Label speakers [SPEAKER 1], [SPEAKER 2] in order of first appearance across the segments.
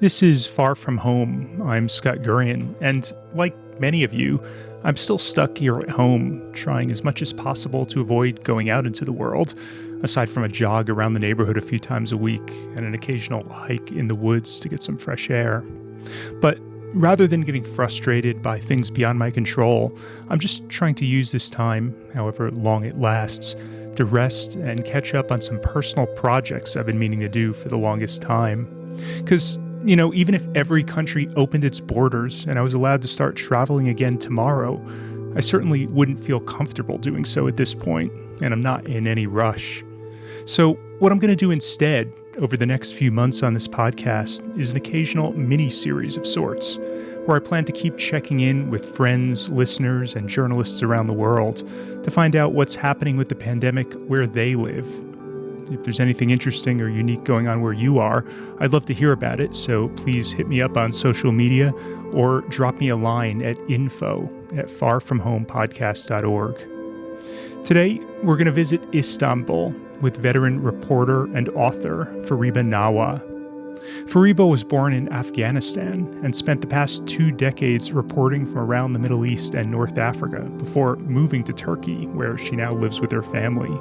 [SPEAKER 1] This is Far From Home. I'm Scott Gurian, and like many of you, I'm still stuck here at home, trying as much as possible to avoid going out into the world, aside from a jog around the neighborhood a few times a week and an occasional hike in the woods to get some fresh air. But rather than getting frustrated by things beyond my control, I'm just trying to use this time, however long it lasts, to rest and catch up on some personal projects I've been meaning to do for the longest time. Because even if every country opened its borders and I was allowed to start traveling again tomorrow, I certainly wouldn't feel comfortable doing so at this point, and I'm not in any rush. So what I'm going to do instead over the next few months on this podcast is an occasional mini-series of sorts, where I plan to keep checking in with friends, listeners, and journalists around the world to find out what's happening with the pandemic where they live. If there's anything interesting or unique going on where you are, I'd love to hear about it, so please hit me up on social media or drop me a line at info@farfromhomepodcast.org. Today, we're going to visit Istanbul with veteran reporter and author Fariba Nawa. Fariba was born in Afghanistan and spent the past 2 decades reporting from around the Middle East and North Africa before moving to Turkey, where she now lives with her family.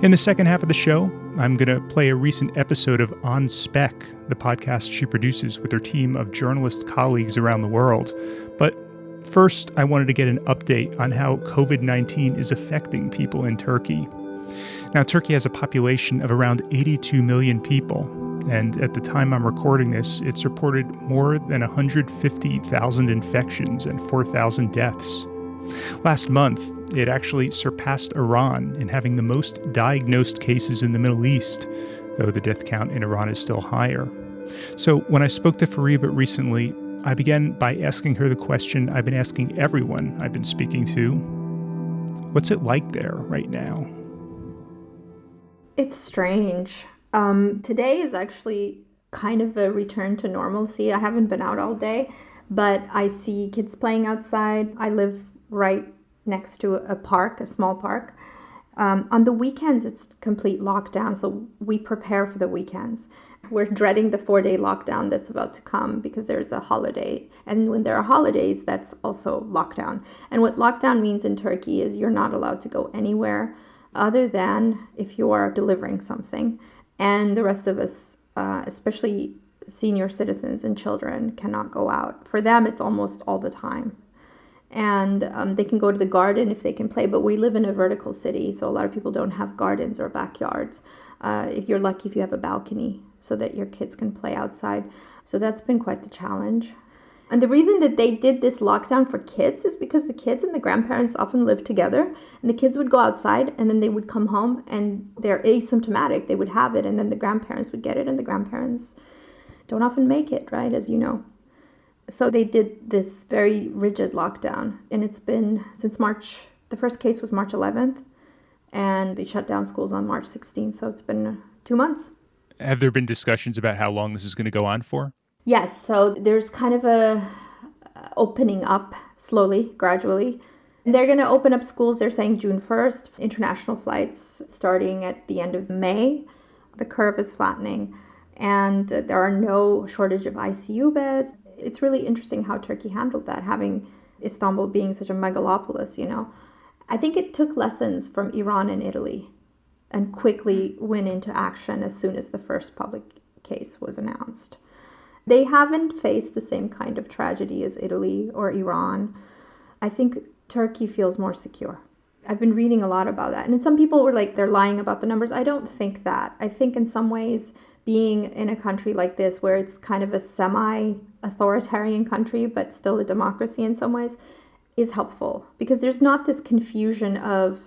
[SPEAKER 1] In the second half of the show, I'm going to play a recent episode of On Spec, the podcast she produces with her team of journalist colleagues around the world. But first, I wanted to get an update on how COVID-19 is affecting people in Turkey. Now, Turkey has a population of around 82 million people, and at the time I'm recording this, it's reported more than 150,000 infections and 4,000 deaths. Last month, it actually surpassed Iran in having the most diagnosed cases in the Middle East, though the death count in Iran is still higher. So when I spoke to Fariba recently, I began by asking her the question I've been asking everyone I've been speaking to. What's it like there right now?
[SPEAKER 2] It's strange. Today is actually kind of a return to normalcy. I haven't been out all day, but I see kids playing outside. I live right next to a park, a small park. On the weekends, it's complete lockdown, so we prepare for the weekends. We're dreading the 4-day lockdown that's about to come because there's a holiday. And when there are holidays, that's also lockdown. And what lockdown means in Turkey is you're not allowed to go anywhere other than if you are delivering something. And the rest of us, especially senior citizens and children, cannot go out. For them, it's almost all the time. And they can go to the garden if they can play, but we live in a vertical city, so a lot of people don't have gardens or backyards. If you're lucky, if you have a balcony so that your kids can play outside. So that's been quite the challenge. And the reason that they did this lockdown for kids is because the kids and the grandparents often live together, and the kids would go outside and then they would come home and they're asymptomatic. They would have it, and then the grandparents would get it, and the grandparents don't often make it, right, as you know. So they did this very rigid lockdown, and it's been since March. The first case was March 11th, and they shut down schools on March 16th, so it's been 2 months.
[SPEAKER 1] Have there been discussions about how long this is going to go on for?
[SPEAKER 2] Yes, so there's kind of a opening up slowly, gradually. They're going to open up schools, they're saying June 1st, international flights starting at the end of May. The curve is flattening, and there are no shortage of ICU beds. It's really interesting how Turkey handled that, having Istanbul being such a megalopolis, I think it took lessons from Iran and Italy and quickly went into action as soon as the first public case was announced. They haven't faced the same kind of tragedy as Italy or Iran. I think Turkey feels more secure. I've been reading a lot about that. And some people were like, they're lying about the numbers. I don't think that. I think in some ways, being in a country like this, where it's kind of a semi-authoritarian country, but still a democracy in some ways, is helpful. Because there's not this confusion of,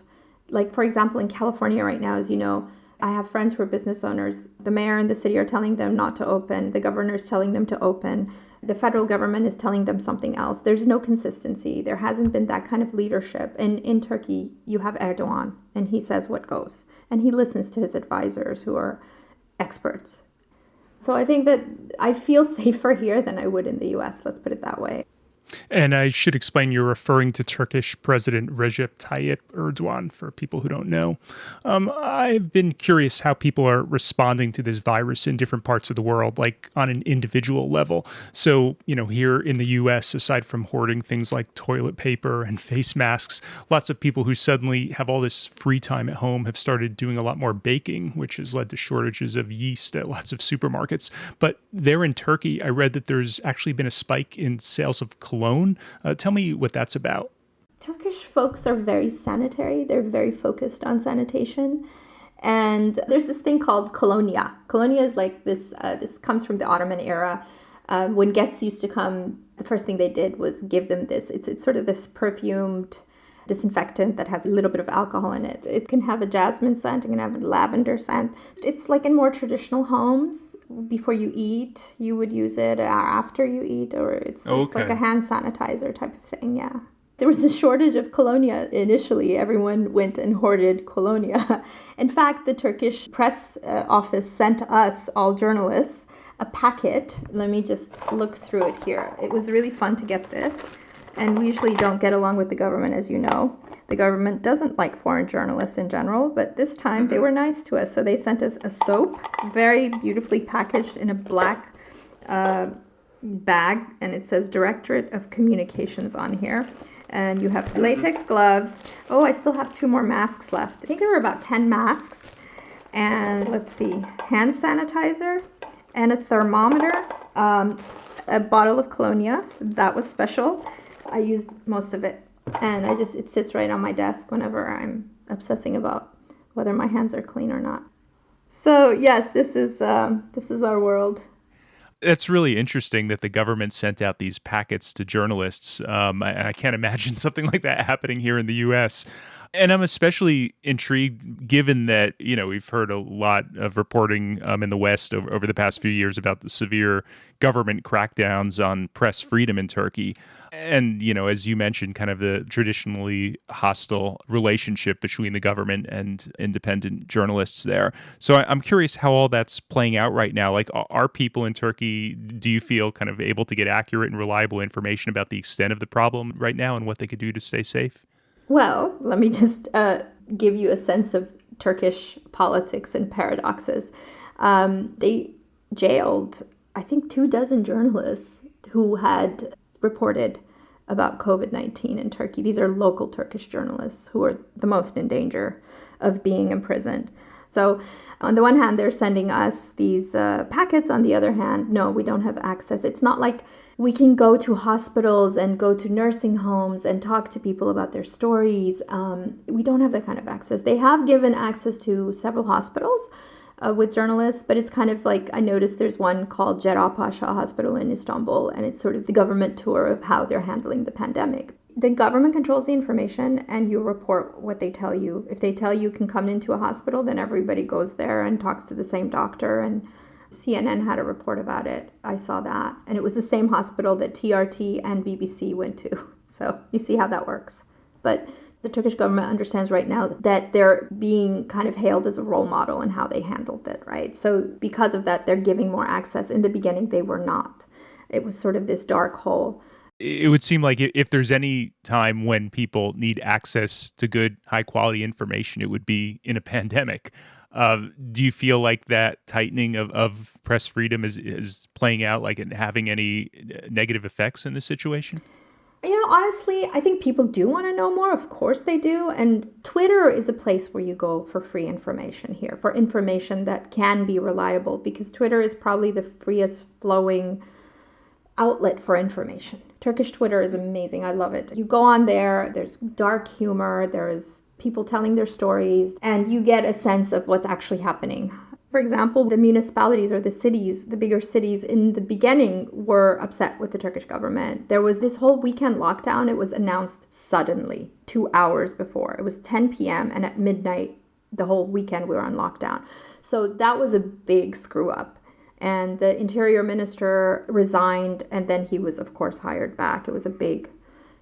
[SPEAKER 2] like, for example, in California right now, as you know, I have friends who are business owners. The mayor and the city are telling them not to open. The governor is telling them to open. The federal government is telling them something else. There's no consistency. There hasn't been that kind of leadership. And in Turkey, you have Erdogan, and he says what goes. And he listens to his advisors who are experts. So I think that I feel safer here than I would in the US, let's put it that way.
[SPEAKER 1] And I should explain you're referring to Turkish President Recep Tayyip Erdogan for people who don't know. I've been curious how people are responding to this virus in different parts of the world, like on an individual level. So, here in the US, aside from hoarding things like toilet paper and face masks, lots of people who suddenly have all this free time at home have started doing a lot more baking, which has led to shortages of yeast at lots of supermarkets. But there in Turkey, I read that there's actually been a spike in sales of cologne. Tell me what that's about.
[SPEAKER 2] Turkish folks are very sanitary. They're very focused on sanitation. And there's this thing called colonia. Colonia is like this, this comes from the Ottoman era. When guests used to come, the first thing they did was give them this. It's sort of this perfumed disinfectant that has a little bit of alcohol in it. It can have a jasmine scent, it can have a lavender scent. It's like in more traditional homes, before you eat, you would use it, or after you eat, or it's like a hand sanitizer type of thing, yeah. There was a shortage of colonia initially. Everyone went and hoarded colonia. In fact, the Turkish press office sent us, all journalists, a packet. Let me just look through it here. It was really fun to get this. And we usually don't get along with the government, as you know. The government doesn't like foreign journalists in general, but this time they were nice to us. So they sent us a soap, very beautifully packaged in a black bag, and it says Directorate of Communications on here. And you have latex gloves. Oh, I still have 2 more masks left. I think there were about 10 masks. And let's see, hand sanitizer and a thermometer, a bottle of colonia. That was special. I used most of it, and it sits right on my desk whenever I'm obsessing about whether my hands are clean or not. So yes, this is our world.
[SPEAKER 1] It's really interesting that the government sent out these packets to journalists. I can't imagine something like that happening here in the U.S. And I'm especially intrigued, given that, we've heard a lot of reporting in the West over the past few years about the severe government crackdowns on press freedom in Turkey. And, as you mentioned, kind of the traditionally hostile relationship between the government and independent journalists there. So I'm curious how all that's playing out right now. Like, are people in Turkey, do you feel kind of able to get accurate and reliable information about the extent of the problem right now and what they could do to stay safe?
[SPEAKER 2] Well, let me just give you a sense of Turkish politics and paradoxes. They jailed, I think, 24 journalists who had reported about COVID-19 in Turkey. These are local Turkish journalists who are the most in danger of being imprisoned. So on the one hand, they're sending us these packets. On the other hand, no, we don't have access. It's not like we can go to hospitals and go to nursing homes and talk to people about their stories. We don't have that kind of access. They have given access to several hospitals with journalists, but it's kind of like, I noticed there's one called Cerrahpaşa Hospital in Istanbul, and it's sort of the government tour of how they're handling the pandemic. The government controls the information, and you report what they tell you. If they tell you can come into a hospital, then everybody goes there and talks to the same doctor. And CNN had a report about it. I saw that. And it was the same hospital that TRT and BBC went to. So you see how that works. But the Turkish government understands right now that they're being kind of hailed as a role model in how they handled it, right? So because of that, they're giving more access. In the beginning, they were not. It was sort of this dark hole.
[SPEAKER 1] It would seem like if there's any time when people need access to good, high quality information, it would be in a pandemic. Do you feel like that tightening of press freedom is playing out, like, and having any negative effects in this situation?
[SPEAKER 2] Honestly, I think people do want to know more. Of course they do. And Twitter is a place where you go for free information here, for information that can be reliable, because Twitter is probably the freest flowing outlet for information. Turkish Twitter is amazing. I love it. You go on there, there's dark humor, there's people telling their stories, and you get a sense of what's actually happening. For example, the municipalities or the cities, the bigger cities in the beginning were upset with the Turkish government. There was this whole weekend lockdown. It was announced suddenly, 2 hours before. It was 10 p.m. and at midnight, the whole weekend we were on lockdown. So that was a big screw up. And the interior minister resigned, and then he was, of course, hired back. It was a big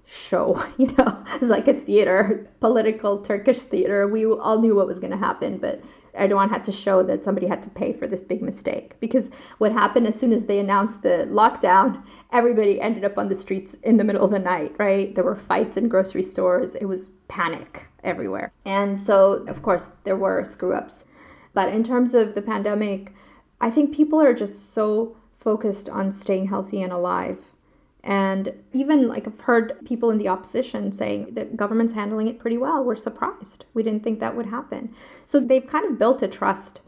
[SPEAKER 2] show, it was like a theater, political Turkish theater. We all knew what was going to happen, but Erdogan had to show that somebody had to pay for this big mistake. Because what happened as soon as they announced the lockdown, everybody ended up on the streets in the middle of the night, right? There were fights in grocery stores. It was panic everywhere. And so, of course, there were screw-ups. But in terms of the pandemic, I think people are just so focused on staying healthy and alive. And even I've heard people in the opposition saying that government's handling it pretty well. We're surprised. We didn't think that would happen. So they've kind of built a trust.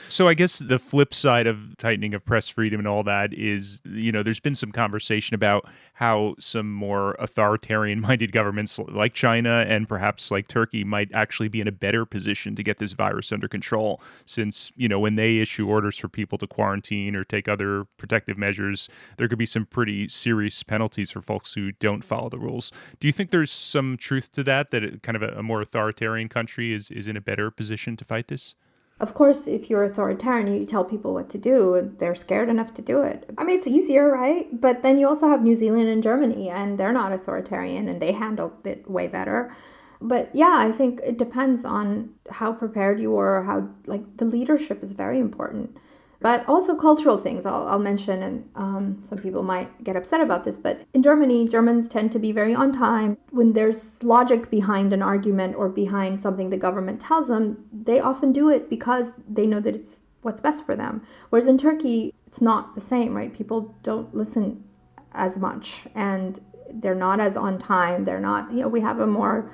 [SPEAKER 1] So I guess the flip side of tightening of press freedom and all that is, there's been some conversation about how some more authoritarian-minded governments like China and perhaps like Turkey might actually be in a better position to get this virus under control since, when they issue orders for people to quarantine or take other protective measures, there could be some pretty serious penalties for folks who don't follow the rules. Do you think there's some truth to that kind of a more authoritarian country is in a better position to fight this?
[SPEAKER 2] Of course, if you're authoritarian, you tell people what to do, they're scared enough to do it. I mean, it's easier, right? But then you also have New Zealand and Germany, and they're not authoritarian, and they handled it way better. But yeah, I think it depends on how prepared you are, how, the leadership is very important. But also cultural things I'll mention, and some people might get upset about this, but in Germany, Germans tend to be very on time. When there's logic behind an argument or behind something the government tells them, they often do it because they know that it's what's best for them. Whereas in Turkey, it's not the same, right? People don't listen as much, and they're not as on time. They're not, we have a more,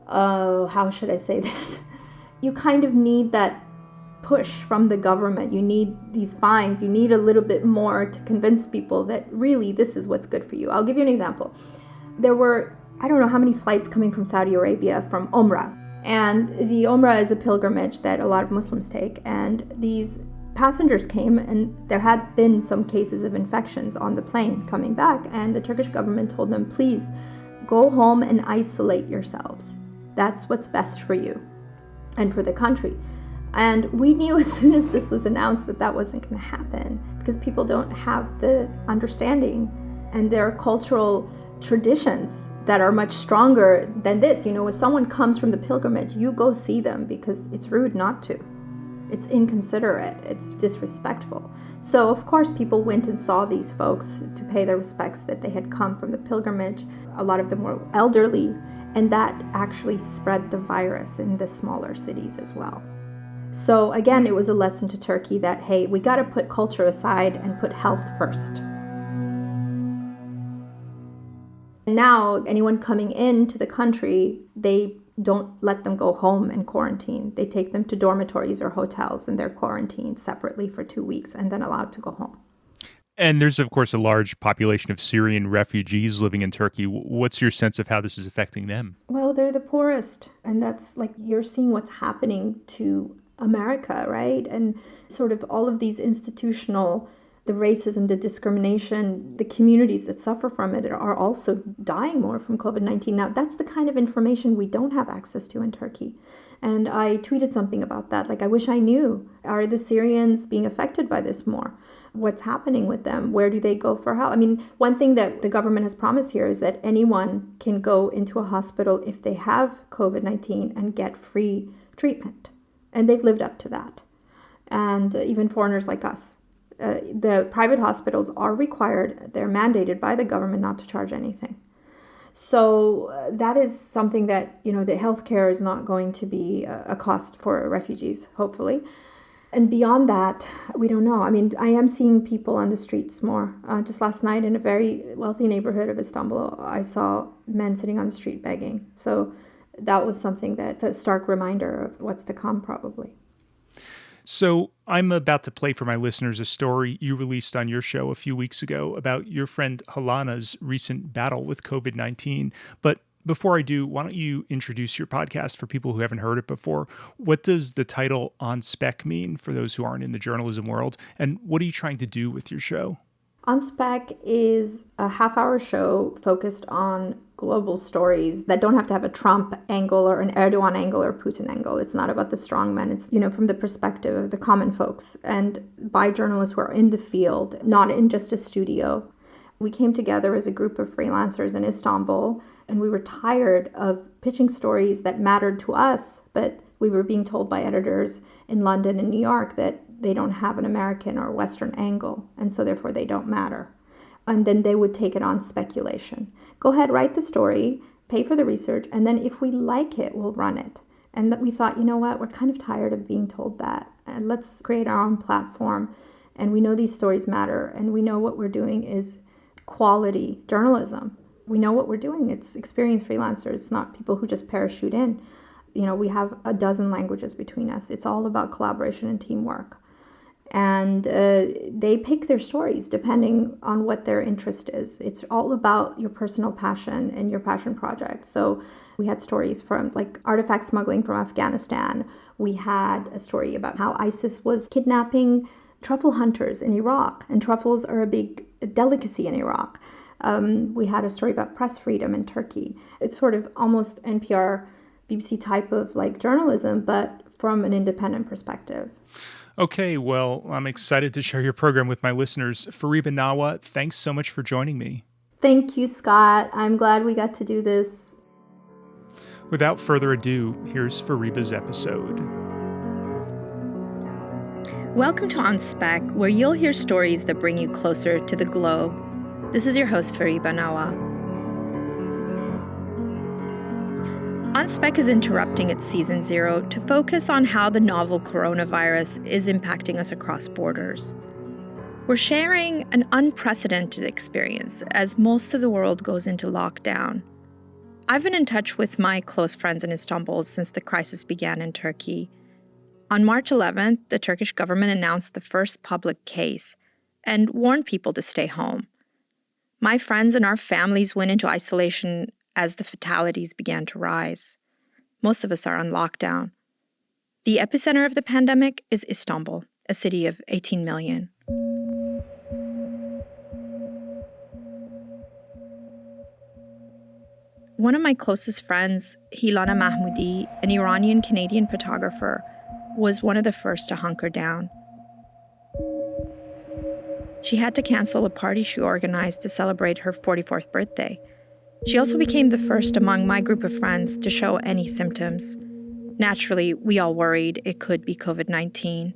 [SPEAKER 2] how should I say this? You kind of need that push from the government. You need these fines. You need a little bit more to convince people that really this is what's good for you. I'll give you an example. There were, I don't know how many flights coming from Saudi Arabia from Umrah. And the Umrah is a pilgrimage that a lot of Muslims take. And these passengers came, and there had been some cases of infections on the plane coming back. And the Turkish government told them, please go home and isolate yourselves. That's what's best for you and for the country. And we knew as soon as this was announced that wasn't going to happen because people don't have the understanding, and there are cultural traditions that are much stronger than this. If someone comes from the pilgrimage, you go see them because it's rude not to. It's inconsiderate. It's disrespectful. So, of course, people went and saw these folks to pay their respects that they had come from the pilgrimage. A lot of them were elderly, and that actually spread the virus in the smaller cities as well. So again, it was a lesson to Turkey that, hey, we got to put culture aside and put health first. Now, anyone coming into the country, they don't let them go home and quarantine. They take them to dormitories or hotels, and they're quarantined separately for 2 weeks and then allowed to go home.
[SPEAKER 1] And there's, of course, a large population of Syrian refugees living in Turkey. What's your sense of how this is affecting them?
[SPEAKER 2] Well, they're the poorest, and that's you're seeing what's happening to America, right? And sort of all of these institutional, the racism, the discrimination, the communities that suffer from it are also dying more from COVID-19. Now, that's the kind of information we don't have access to in Turkey. And I tweeted something about that. I wish I knew. Are the Syrians being affected by this more? What's happening with them? Where do they go for help? I mean, one thing that the government has promised here is that anyone can go into a hospital if they have COVID-19 and get free treatment. And they've lived up to that. And even foreigners like us. The private hospitals are required, they're mandated by the government not to charge anything. So that is something that, the healthcare is not going to be a cost for refugees, hopefully. And beyond that, we don't know. I mean, I am seeing people on the streets more. Just last night in a very wealthy neighborhood of Istanbul, I saw men sitting on the street begging. So that was something that's a stark reminder of what's to come, probably.
[SPEAKER 1] So I'm about to play for my listeners a story you released on your show a few weeks ago about your friend Halana's recent battle with COVID-19. But before I do, why don't you introduce your podcast for people who haven't heard it before? What does the title On Spec mean for those who aren't in the journalism world? And what are you trying to do with your show?
[SPEAKER 2] On Spec is a half-hour show focused on global stories that don't have to have a Trump angle or an Erdogan angle or Putin angle. It's not about the strongmen. It's, from the perspective of the common folks and by journalists who are in the field, not in just a studio. We came together as a group of freelancers in Istanbul, and we were tired of pitching stories that mattered to us, but We were being told by editors in London and New York that they don't have an American or Western angle, and so therefore they don't matter. And then they would take it on speculation. Go ahead, write the story, pay for the research, and then if we like it, we'll run it. And that we thought, you know what, we're kind of tired of being told that. And let's create our own platform. And we know these stories matter, and we know what we're doing is quality journalism. We know what we're doing. It's experienced freelancers. It's not people who just parachute in. We have a dozen languages between us. It's all about collaboration and teamwork. And they pick their stories depending on what their interest is. It's all about your personal passion and your passion project. So we had stories from like artifact smuggling from Afghanistan. We had a story about how ISIS was kidnapping truffle hunters in Iraq, and truffles are a big delicacy in Iraq. We had a story about press freedom in Turkey. It's sort of almost NPR, BBC type of like journalism, but from an independent perspective.
[SPEAKER 1] Okay, well, I'm excited to share your program with my listeners. Fariba Nawa, thanks so much for joining me.
[SPEAKER 2] Thank you, Scott. I'm glad we got to do this.
[SPEAKER 1] Without further ado, here's Fariba's episode.
[SPEAKER 3] Welcome to On Spec, where you'll hear stories that bring you closer to the globe. This is your host, Fariba Nawa. On Spec is interrupting its season 0 to focus on how the novel coronavirus is impacting us across borders. We're sharing an unprecedented experience as most of the world goes into lockdown. I've been in touch with my close friends in Istanbul since the crisis began in Turkey. On March 11th, the Turkish government announced the first public case and warned people to stay home. My friends and our families went into isolation as the fatalities began to rise. Most of us are on lockdown. The epicenter of the pandemic is Istanbul, a city of 18 million. One of my closest friends, Hilana Mahmoudi, an Iranian-Canadian photographer, was one of the first to hunker down. She had to cancel a party she organized to celebrate her 44th birthday. She also became the first among my group of friends to show any symptoms. Naturally, we all worried it could be COVID-19.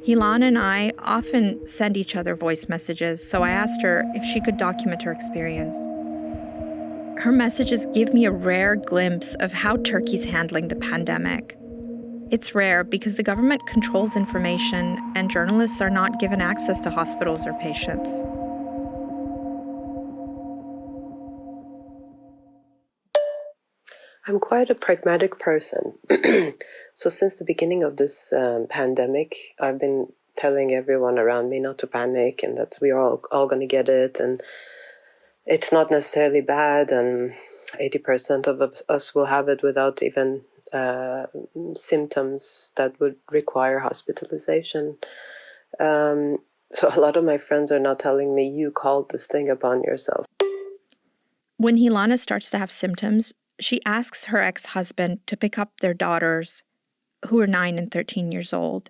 [SPEAKER 3] Hilana and I often send each other voice messages, so I asked her if she could document her experience. Her messages give me a rare glimpse of how Turkey's handling the pandemic. It's rare because the government controls information and journalists are not given access to hospitals or patients.
[SPEAKER 4] I'm quite a pragmatic person. So since the beginning of this pandemic, I've been telling everyone around me not to panic and that we are all going to get it and it's not necessarily bad and 80% of us will have it without even symptoms that would require hospitalization. So a lot of my friends are now telling me, you called this thing upon yourself.
[SPEAKER 3] When Hilana starts to have symptoms, she asks her ex-husband to pick up their daughters, who are 9 and 13 years old.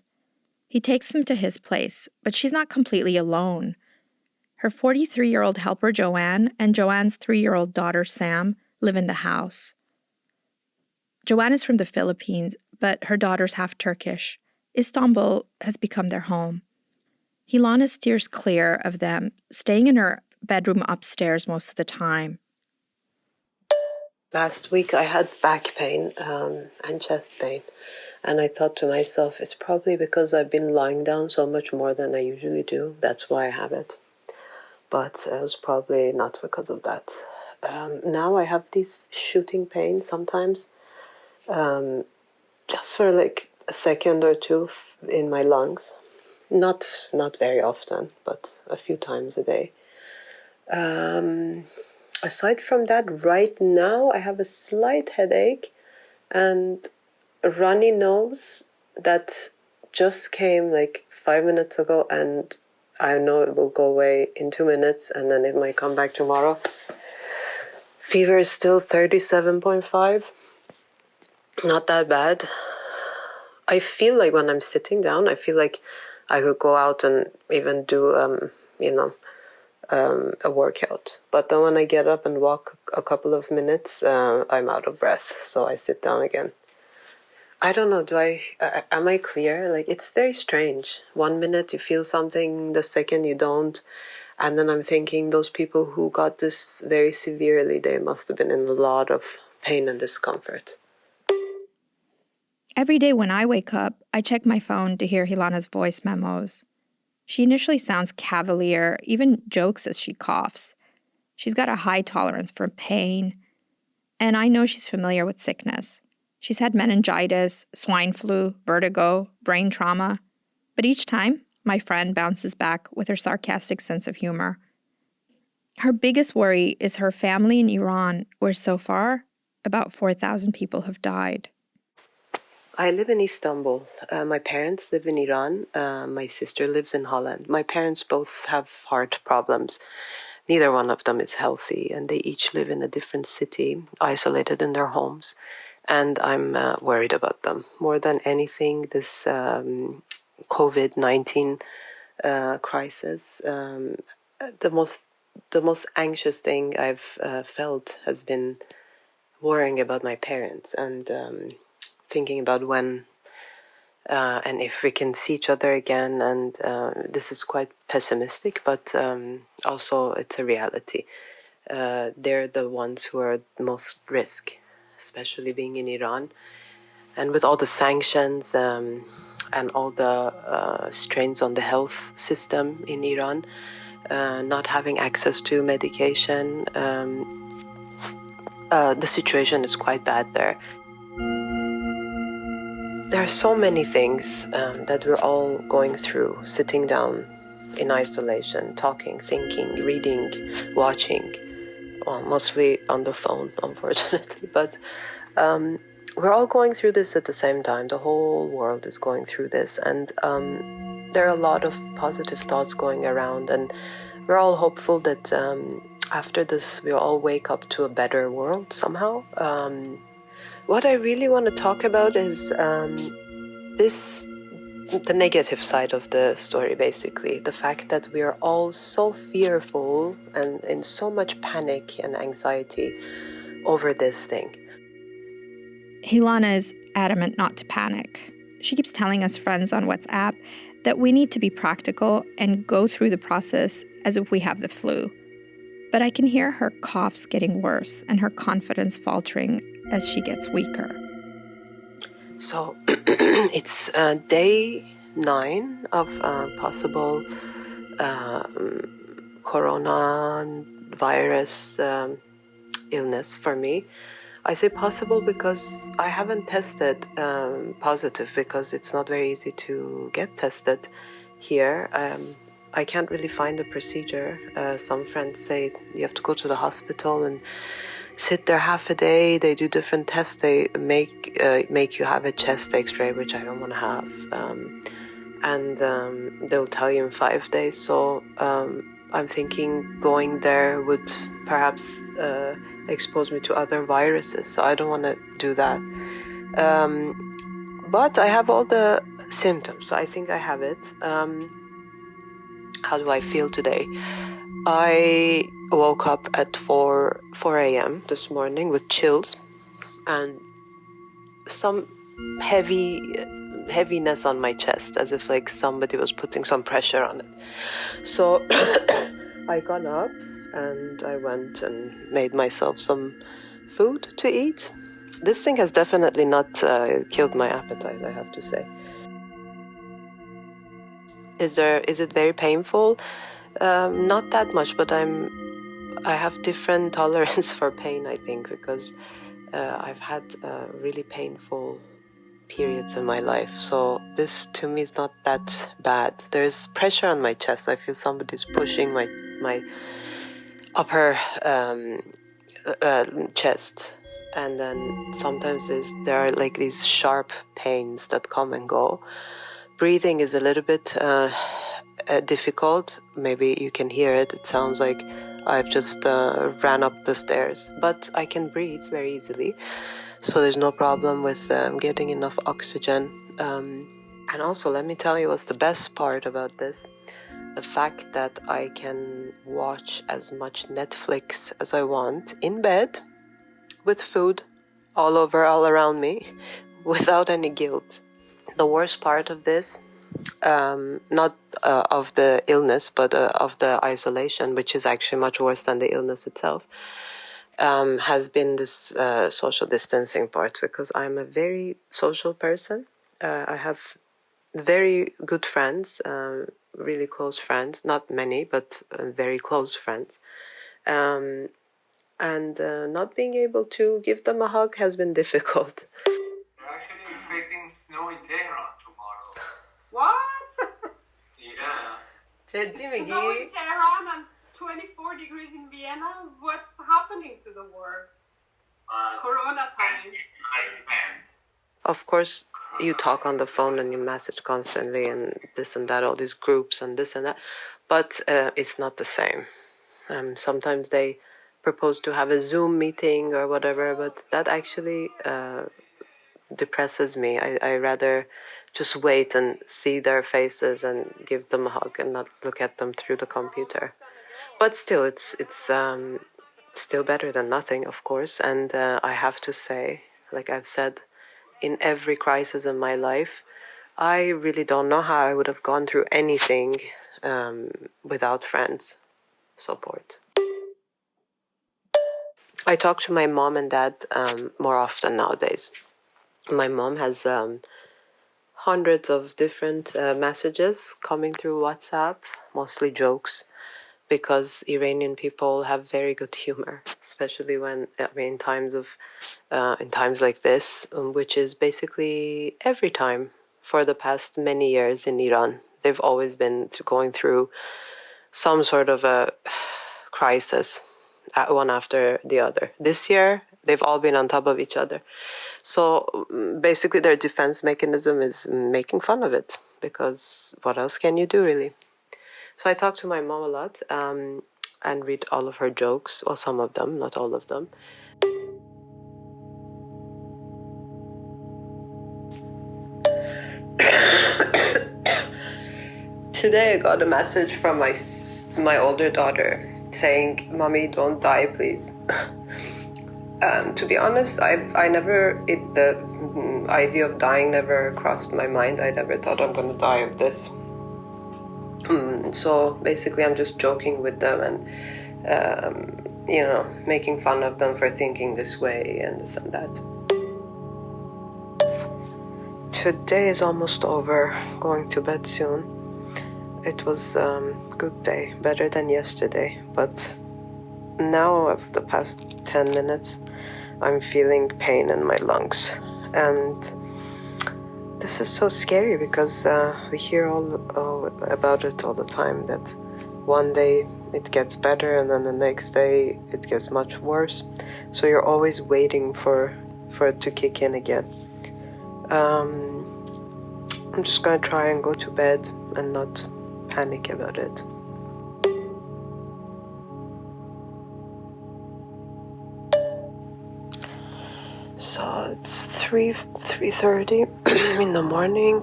[SPEAKER 3] He takes them to his place, but she's not completely alone. Her 43-year-old helper, Joanne, and Joanne's 3-year-old daughter, Sam, live in the house. Joanne is from the Philippines, but her daughter's half Turkish. Istanbul has become their home. Hilana steers clear of them, staying in her bedroom upstairs most of the time.
[SPEAKER 4] Last week I had back pain and chest pain, and I thought to myself, it's probably because I've been lying down so much more than I usually do. That's why I have it. But it was probably not because of that. Now I have these shooting pains sometimes, just for like a second or two in my lungs. Not very often, but a few times a day. Aside from that, right now I have a slight headache and a runny nose that just came like 5 minutes ago, and I know it will go away in 2 minutes and then it might come back tomorrow. Fever is still 37.5. Not that bad. I feel like when I'm sitting down, I feel like I could go out and even do, a workout. But then when I get up and walk a couple of minutes, I'm out of breath. So I sit down again. I don't know, am I clear? Like, it's very strange. 1 minute you feel something, the second you don't. And then I'm thinking those people who got this very severely, they must have been in a lot of pain and discomfort.
[SPEAKER 3] Every day when I wake up, I check my phone to hear Hilana's voice memos. She initially sounds cavalier, even jokes as she coughs. She's got a high tolerance for pain, and I know she's familiar with sickness. She's had meningitis, swine flu, vertigo, brain trauma. But each time, my friend bounces back with her sarcastic sense of humor. Her biggest worry is her family in Iran, where so far, about 4,000 people have died.
[SPEAKER 4] I live in Istanbul. My parents live in Iran. My sister lives in Holland. My parents both have heart problems. Neither one of them is healthy, and they each live in a different city, isolated in their homes. And I'm worried about them. More than anything, this COVID-19 crisis, the most anxious thing I've felt has been worrying about my parents and thinking about when and if we can see each other again. And this is quite pessimistic, but also it's a reality. They're the ones who are the most risk, especially being in Iran. And with all the sanctions and all the strains on the health system in Iran, not having access to medication, the situation is quite bad there. There are so many things that we're all going through, sitting down in isolation, talking, thinking, reading, watching, well, mostly on the phone, unfortunately, but we're all going through this at the same time. The whole world is going through this, and there are a lot of positive thoughts going around, and we're all hopeful that after this we'll all wake up to a better world somehow. What I really want to talk about is the negative side of the story, basically. The fact that we are all so fearful and in so much panic and anxiety over this thing.
[SPEAKER 3] Hilana is adamant not to panic. She keeps telling us friends on WhatsApp that we need to be practical and go through the process as if we have the flu. But I can hear her coughs getting worse and her confidence faltering as she gets weaker.
[SPEAKER 4] So it's day 9 of possible coronavirus illness for me. I say possible because I haven't tested positive, because it's not very easy to get tested here. I can't really find a procedure. Some friends say you have to go to the hospital and sit there half a day. They do different tests. They make you have a chest X-ray, which I don't want to have, and they'll tell you in 5 days. So I'm thinking going there would perhaps expose me to other viruses. So I don't want to do that. But I have all the symptoms, so I think I have it. How do I feel today? I woke up at 4 a.m. this morning with chills and some heaviness on my chest, as if like somebody was putting some pressure on it. So I got up and I went and made myself some food to eat. This thing has definitely not killed my appetite, I have to say. Is it very painful? Not that much, but I have different tolerance for pain, I think, because I've had really painful periods in my life. So this to me is not that bad. There's pressure on my chest. I feel somebody's pushing my upper chest. And then sometimes there are like these sharp pains that come and go. Breathing is a little bit difficult. Maybe you can hear it. It sounds like I've just ran up the stairs, but I can breathe very easily. So there's no problem with getting enough oxygen. And also, let me tell you what's the best part about this. The fact that I can watch as much Netflix as I want in bed with food all around me, without any guilt. The worst part of this, not of the illness, but of the isolation, which is actually much worse than the illness itself, has been this social distancing part, because I'm a very social person. I have very good friends, really close friends, not many, but very close friends. And not being able to give them a hug has been difficult.
[SPEAKER 5] We're actually expecting snow in Tehran tomorrow.
[SPEAKER 6] What?
[SPEAKER 5] Yeah.
[SPEAKER 6] Snow in Tehran and 24 degrees in Vienna? What's happening to the world? Corona times.
[SPEAKER 4] Of course, you talk on the phone and you message constantly and this and that, all these groups and this and that, but it's not the same. Sometimes they propose to have a Zoom meeting or whatever, but that actually depresses me. I rather just wait and see their faces and give them a hug and not look at them through the computer. But still, it's still better than nothing, of course. And I have to say, like I've said, in every crisis in my life, I really don't know how I would have gone through anything without friends' support. I talk to my mom and dad more often nowadays. My mom has hundreds of different messages coming through WhatsApp, mostly jokes, because Iranian people have very good humor, especially when in times like this, which is basically every time for the past many years in Iran. They've always been going through some sort of a crisis, one after the other. This year, they've all been on top of each other. So basically their defense mechanism is making fun of it, because what else can you do, really? So I talk to my mom a lot and read all of her jokes, well, some of them, not all of them. Today I got a message from my older daughter saying, "Mommy, don't die, please." To be honest, the idea of dying never crossed my mind. I never thought I'm going to die of this. So basically I'm just joking with them and, making fun of them for thinking this way and this and that. Today is almost over, going to bed soon. It was a good day, better than yesterday, but now of the past 10 minutes, I'm feeling pain in my lungs. And this is so scary because we hear all about it all the time, that one day it gets better and then the next day it gets much worse. So you're always waiting for it to kick in again. I'm just gonna try and go to bed and not panic about it. So it's 3:30 in the morning.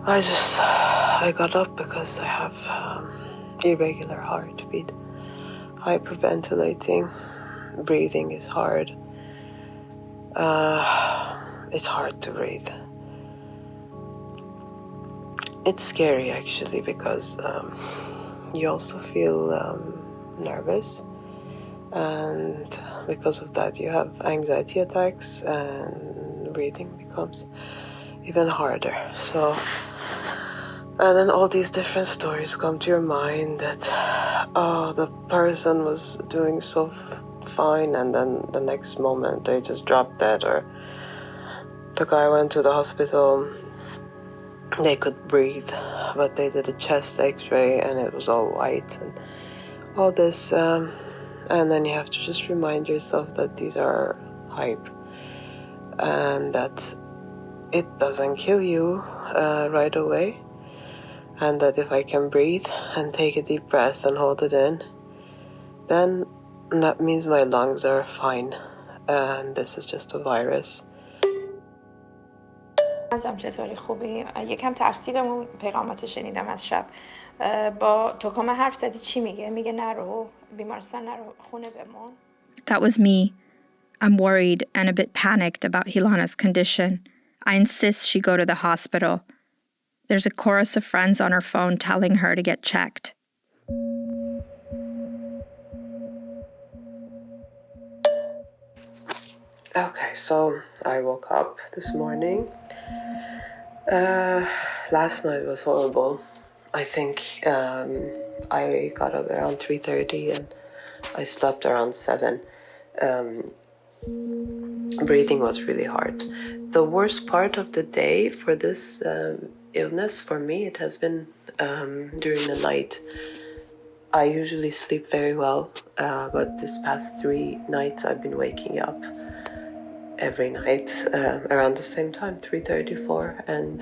[SPEAKER 4] I got up because I have irregular heartbeat, hyperventilating, breathing is hard. It's hard to breathe. It's scary actually, because you also feel nervous, and because of that you have anxiety attacks and breathing becomes even harder. So, and then all these different stories come to your mind that, the person was doing so fine and then the next moment they just dropped dead, or the guy went to the hospital, they could breathe, but they did a chest x-ray and it was all white, and all this, and then you have to just remind yourself that these are hype, and that it doesn't kill you right away, and that if I can breathe and take a deep breath and hold it in, then that means my lungs are fine, and this is just a virus.
[SPEAKER 3] ازم چطوری خوبی؟ یکم ترسیدم اون پیغاماتو شنیدم از شب. با توکم حرف زدی چی میگه؟ میگه نرو بیمارستان، نرو خونه بمون. That was me. I'm worried and a bit panicked about Hilana's condition. I insist she go to the hospital. There's a chorus of friends on her phone telling her to get checked.
[SPEAKER 4] Okay, so I woke up this morning. Last night was horrible. I think I got up around 3:30 and I slept around 7. Breathing was really hard. The worst part of the day for this illness, for me, it has been during the night. I usually sleep very well, but this past 3 nights I've been waking up every night around the same time, 3:34, and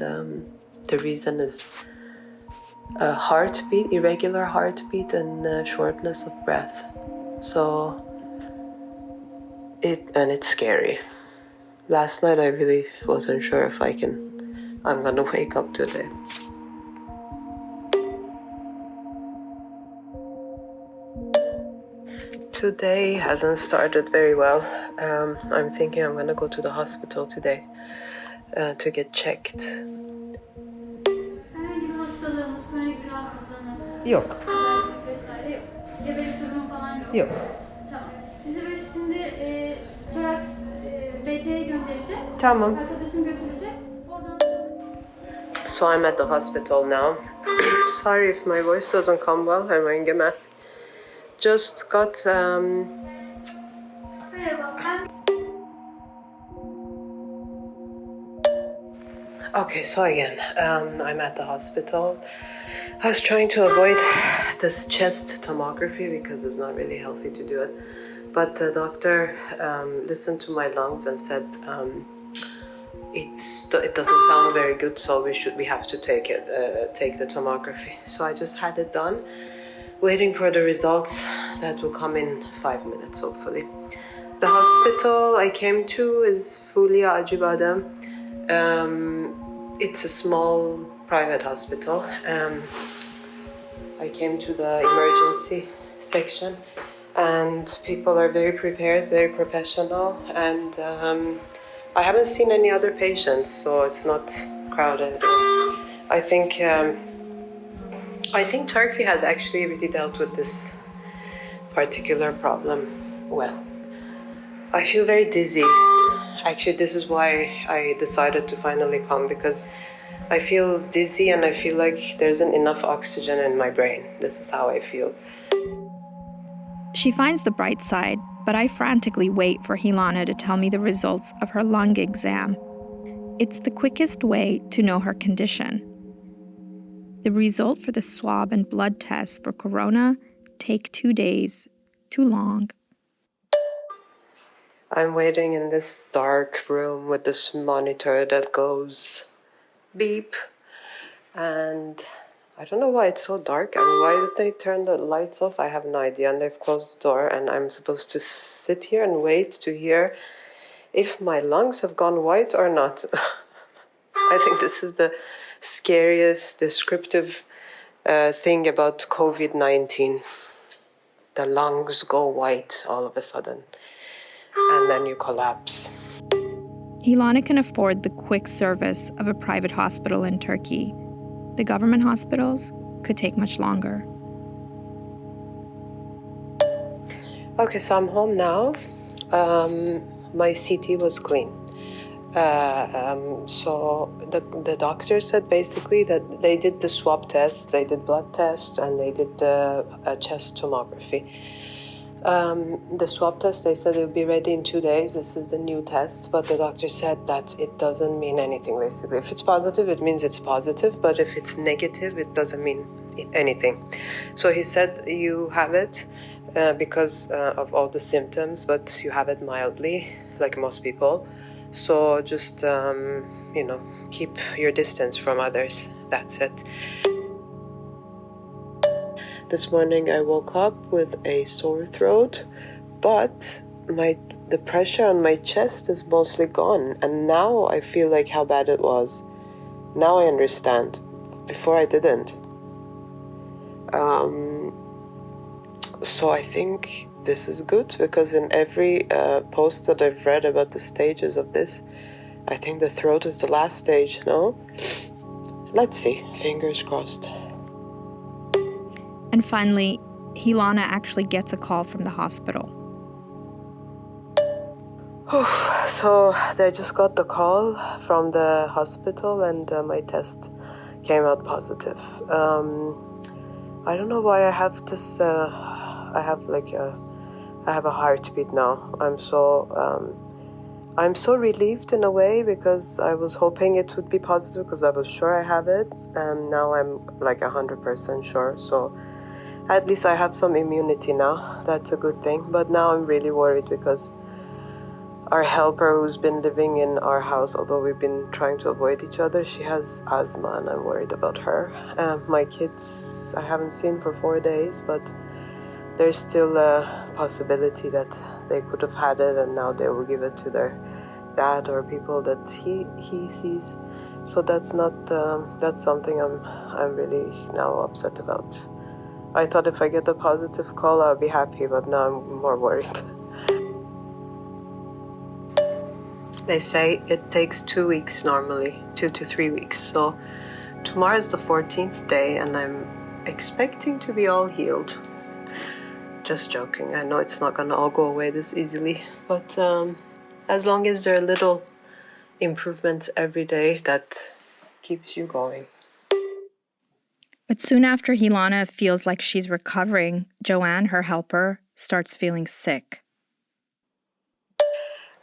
[SPEAKER 4] the reason is heartbeat, irregular heartbeat, and shortness of breath. So it's scary. Last night I really wasn't sure if I'm gonna wake up today. Today hasn't started very well. I'm thinking I'm gonna go to the hospital today to get checked.
[SPEAKER 7] Herhangi bir hastalığınız, kronik bir rahatsızlığınız,
[SPEAKER 8] Yok.
[SPEAKER 7] alerjiniz vesaire yok. Gebelik durumu falan yok.
[SPEAKER 8] Yok.
[SPEAKER 7] Tamam. Sizi biz şimdi toraks BT'ye göndereceğiz.
[SPEAKER 8] Tamam.
[SPEAKER 7] Arkadaşım götürecek. Oradan
[SPEAKER 4] So I'm at the hospital now. Sorry if my voice doesn't come well. I'm wearing a mask. Just got
[SPEAKER 7] merhaba. Ben
[SPEAKER 4] Okay, so again, I'm at the hospital. I was trying to avoid this chest tomography because it's not really healthy to do it. But the doctor listened to my lungs and said it doesn't sound very good, so we have to take the tomography. So I just had it done, waiting for the results that will come in 5 minutes, hopefully. The hospital I came to is Fulya Acıbadem. It's a small private hospital. I came to the emergency section, and people are very prepared, very professional, and I haven't seen any other patients, so it's not crowded. I think Turkey has actually really dealt with this particular problem well. I feel very dizzy. Actually, this is why I decided to finally come, because I feel dizzy and I feel like there isn't enough oxygen in my brain. This is how I feel.
[SPEAKER 3] She finds the bright side, but I frantically wait for Hilana to tell me the results of her lung exam. It's the quickest way to know her condition. The result for the swab and blood tests for corona take 2 days. Too long.
[SPEAKER 4] I'm waiting in this dark room with this monitor that goes beep, and I don't know why it's so dark and why did they turn the lights off. I have no idea, and they've closed the door, and I'm supposed to sit here and wait to hear if my lungs have gone white or not. I think this is the scariest descriptive thing about COVID-19. The lungs go white all of a sudden, and then you collapse.
[SPEAKER 3] Hilana can afford the quick service of a private hospital in Turkey. The government hospitals could take much longer.
[SPEAKER 4] Okay, so I'm home now. My CT was clean. So the doctor said basically that they did the swab tests, they did blood tests, and they did the chest tomography. The swab test, they said it would be ready in 2 days. This is the new test, but the doctor said that it doesn't mean anything, basically. If it's positive, it means it's positive, but if it's negative, it doesn't mean anything. So he said you have it because of all the symptoms, but you have it mildly, like most people. So just, keep your distance from others. That's it. This morning I woke up with a sore throat, but the pressure on my chest is mostly gone, and now I feel like how bad it was. Now I understand. Before I didn't. So I think this is good, because in every post that I've read about the stages of this, I think the throat is the last stage, no? Let's see, fingers crossed.
[SPEAKER 3] And finally, Hilana actually gets a call from the hospital.
[SPEAKER 4] So they just got the call from the hospital, and my test came out positive. I don't know why I have this, I have a heartbeat now. I'm so relieved in a way, because I was hoping it would be positive, because I was sure I have it, and now I'm like 100% sure. So at least I have some immunity now. That's a good thing. But now I'm really worried, because our helper, who's been living in our house, although we've been trying to avoid each other, she has asthma, and I'm worried about her. My kids I haven't seen for 4 days, but there's still a possibility that they could have had it, and now they will give it to their dad or people that he sees. So that's something I'm really now upset about. I thought if I get a positive call, I'll be happy, but now I'm more worried. They say it takes 2 weeks normally, 2 to 3 weeks. So tomorrow is the 14th day, and I'm expecting to be all healed. Just joking. I know it's not gonna all go away this easily, but as long as there are little improvements every day, that keeps you going.
[SPEAKER 3] But soon after Hilana feels like she's recovering, Joanne, her helper, starts feeling sick.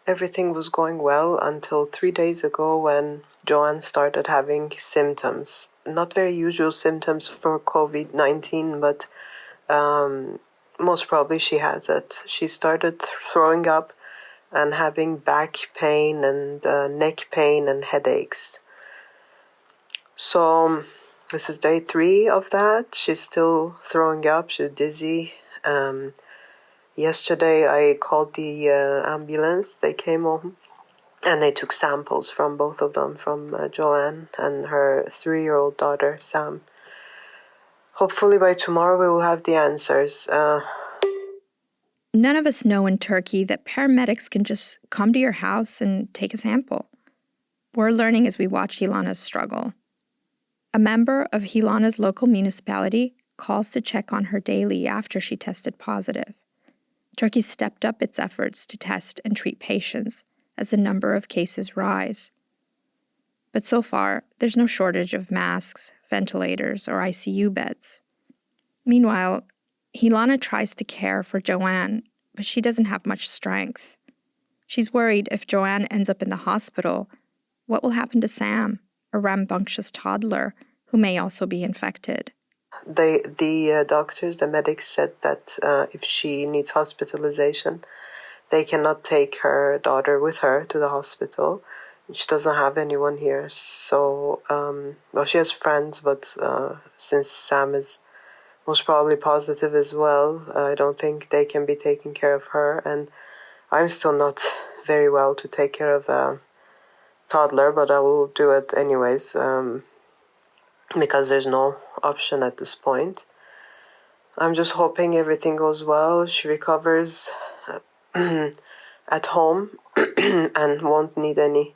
[SPEAKER 4] Everything was going well until 3 days ago, when Joanne started having symptoms. Not very usual symptoms for COVID-19, but most probably she has it. She started throwing up and having back pain and neck pain and headaches. So this is day 3 of that. She's still throwing up. She's dizzy. Yesterday I called the ambulance. They came home and they took samples from both of them, from Joanne and her 3-year-old daughter, Sam. Hopefully by tomorrow we will have the answers.
[SPEAKER 3] None of us know in Turkey that paramedics can just come to your house and take a sample. We're learning as we watch Hilana's struggle. A member of Hilana's local municipality calls to check on her daily after she tested positive. Turkey stepped up its efforts to test and treat patients as the number of cases rise. But so far, there's no shortage of masks, ventilators, or ICU beds. Meanwhile, Hilana tries to care for Joanne, but she doesn't have much strength. She's worried if Joanne ends up in the hospital, what will happen to Sam, a rambunctious toddler who may also be infected?
[SPEAKER 4] The doctors, the medics said that if she needs hospitalization, they cannot take her daughter with her to the hospital. She doesn't have anyone here. So, well, she has friends, but since Sam is most probably positive as well, I don't think they can be taking care of her. And I'm still not very well to take care of a toddler, but I will do it anyways. Because there's no option at this point. I'm just hoping everything goes well. She recovers at home and won't need any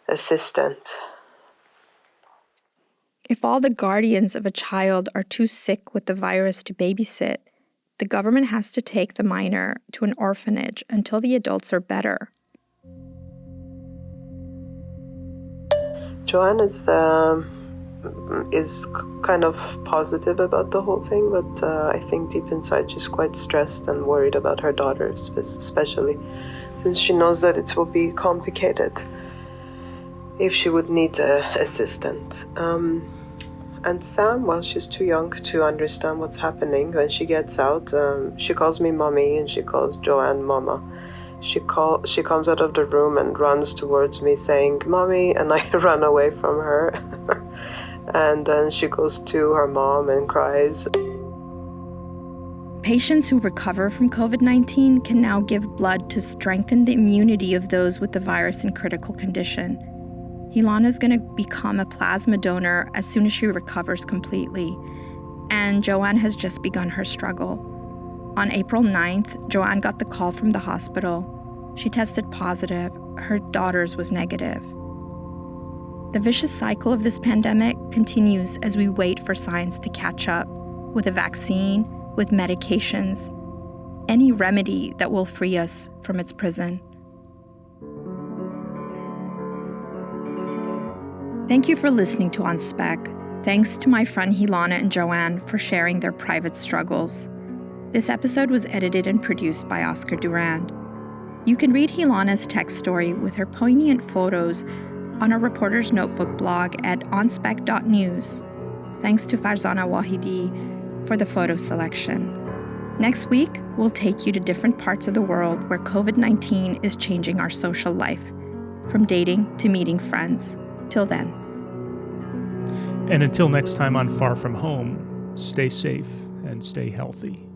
[SPEAKER 4] assistant.
[SPEAKER 3] If all the guardians of a child are too sick with the virus to babysit, the government has to take the minor to an orphanage until the adults are better.
[SPEAKER 4] Joanne is kind of positive about the whole thing, but I think deep inside she's quite stressed and worried about her daughter, especially since she knows that it will be complicated if she would need an assistant. And Sam, well, she's too young to understand what's happening. When she gets out, she calls me mommy and she calls Joanne mama. She comes out of the room and runs towards me saying, "Mommy," and I run away from her. And then she goes to her mom and cries.
[SPEAKER 3] Patients who recover from COVID-19 can now give blood to strengthen the immunity of those with the virus in critical condition. Hilana's going to become a plasma donor as soon as she recovers completely, and Joanne has just begun her struggle. On April 9th, Joanne got the call from the hospital. She tested positive. Her daughter's was negative. The vicious cycle of this pandemic continues as we wait for science to catch up with a vaccine, with medications, any remedy that will free us from its prison. Thank you for listening to On Spec. Thanks to my friend Hilana and Joanne for sharing their private struggles. This episode was edited and produced by Oscar Durand. You can read Hilana's text story with her poignant photos on our Reporter's Notebook blog at onspec.news. Thanks to Farzana Wahidi for the photo selection. Next week, we'll take you to different parts of the world where COVID-19 is changing our social life, from dating to meeting friends. Till then.
[SPEAKER 1] And until next time on Far From Home, stay safe and stay healthy.